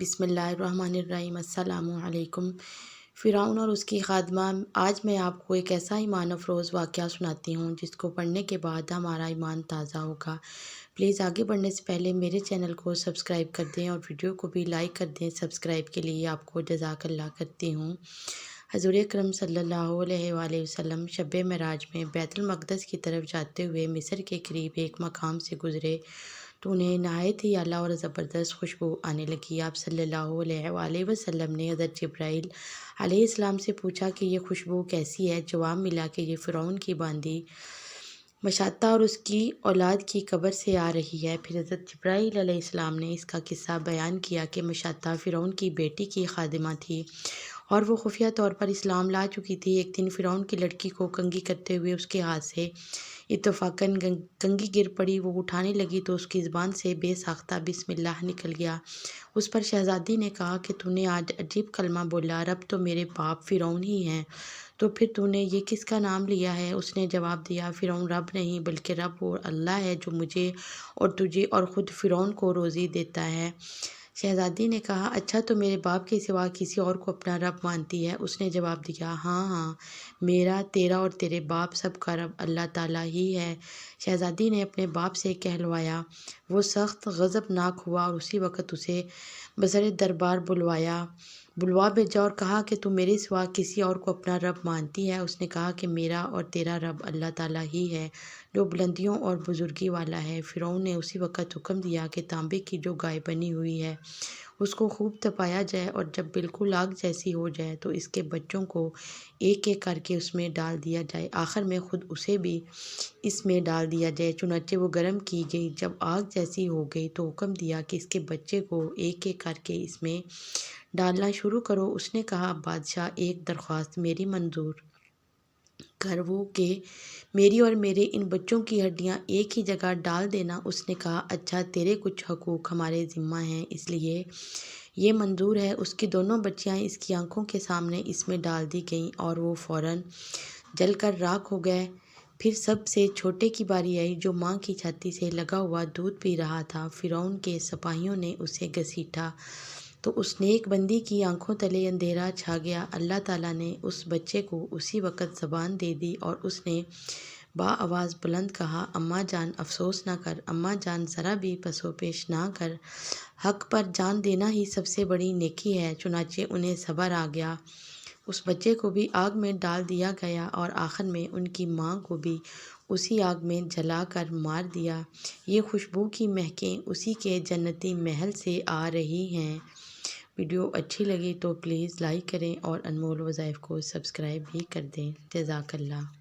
بسم اللہ الرحمن الرحیم۔ السلام علیکم۔ فرعون اور اس کی خادمہ۔ آج میں آپ کو ایک ایسا ایمان افروز واقعہ سناتی ہوں جس کو پڑھنے کے بعد ہمارا ایمان تازہ ہوگا۔ پلیز آگے بڑھنے سے پہلے میرے چینل کو سبسکرائب کر دیں اور ویڈیو کو بھی لائک کر دیں۔ سبسکرائب کے لیے آپ کو جزاک اللہ کرتی ہوں۔ حضور اکرم صلی اللہ علیہ وآلہ وسلم شب معراج میں بیت المقدس کی طرف جاتے ہوئے مصر کے قریب ایک مقام سے گزرے تو انہیں نہایت ہی اعلیٰ اور زبردست خوشبو آنے لگی۔ آپ صلی اللہ علیہ وآلہ وسلم نے حضرت جبرائیل علیہ السلام سے پوچھا کہ یہ خوشبو کیسی ہے؟ جواب ملا کہ یہ فرعون کی باندی مشاطہ اور اس کی اولاد کی قبر سے آ رہی ہے۔ پھر حضرت جبرائیل علیہ السلام نے اس کا قصہ بیان کیا کہ مشاطہ فرعون کی بیٹی کی خادمہ تھی اور وہ خفیہ طور پر اسلام لا چکی تھی۔ ایک دن فرعون کی لڑکی کو کنگھی کرتے ہوئے اس کے ہاتھ سے اتفاقاً کنگھی گر پڑی۔ وہ اٹھانے لگی تو اس کی زبان سے بے ساختہ بسم اللہ نکل گیا۔ اس پر شہزادی نے کہا کہ تو نے آج عجیب کلمہ بولا، رب تو میرے باپ فرعون ہی ہیں، تو پھر تو نے یہ کس کا نام لیا ہے؟ اس نے جواب دیا، فرعون رب نہیں بلکہ رب وہ اللہ ہے جو مجھے اور تجھے اور خود فرعون کو روزی دیتا ہے۔ شہزادی نے کہا، اچھا تو میرے باپ کے سوا کسی اور کو اپنا رب مانتی ہے؟ اس نے جواب دیا، ہاں ہاں، میرا، تیرا اور تیرے باپ سب کا رب اللہ تعالیٰ ہی ہے۔ شہزادی نے اپنے باپ سے کہلوایا۔ وہ سخت غضبناک ہوا اور اسی وقت اسے بسر دربار بلوا بھیجا اور کہا کہ تو میرے سوا کسی اور کو اپنا رب مانتی ہے؟ اس نے کہا کہ میرا اور تیرا رب اللہ تعالیٰ ہی ہے جو بلندیوں اور بزرگی والا ہے۔ فرعون نے اسی وقت حکم دیا کہ تانبے کی جو گائے بنی ہوئی ہے اس کو خوب تپایا جائے اور جب بالکل آگ جیسی ہو جائے تو اس کے بچوں کو ایک ایک کر کے اس میں ڈال دیا جائے، آخر میں خود اسے بھی اس میں ڈال دیا جائے۔ چنانچہ وہ گرم کی گئی۔ جب آگ جیسی ہو گئی تو حکم دیا کہ اس کے بچے کو ایک ایک کر کے اس میں ڈالنا شروع کرو۔ اس نے کہا، بادشاہ ایک درخواست میری منظور کر وہ کہ میری اور میرے ان بچوں کی ہڈیاں ایک ہی جگہ ڈال دینا۔ اس نے کہا، اچھا تیرے کچھ حقوق ہمارے ذمہ ہیں اس لیے یہ منظور ہے۔ اس کی دونوں بچیاں اس کی آنکھوں کے سامنے اس میں ڈال دی گئیں اور وہ فوراً جل کر راکھ ہو گئے۔ پھر سب سے چھوٹے کی باری آئی جو ماں کی چھاتی سے لگا ہوا دودھ پی رہا تھا۔ فرعون کے سپاہیوں نے اسے گھسیٹا تو اس نیک بندی کی آنکھوں تلے اندھیرا چھا گیا۔ اللہ تعالیٰ نے اس بچے کو اسی وقت زبان دے دی اور اس نے بآواز بلند کہا، اماں جان افسوس نہ کر، اماں جان ذرا بھی پس و پیش نہ کر، حق پر جان دینا ہی سب سے بڑی نیکی ہے۔ چنانچہ انہیں صبر آ گیا۔ اس بچے کو بھی آگ میں ڈال دیا گیا اور آخر میں ان کی ماں کو بھی اسی آگ میں جلا کر مار دیا۔ یہ خوشبو کی مہکیں اسی کے جنتی محل سے آ رہی ہیں۔ ویڈیو اچھی لگی تو پلیز لائک کریں اور انمول وظائف کو سبسکرائب بھی کر دیں۔ جزاک اللہ۔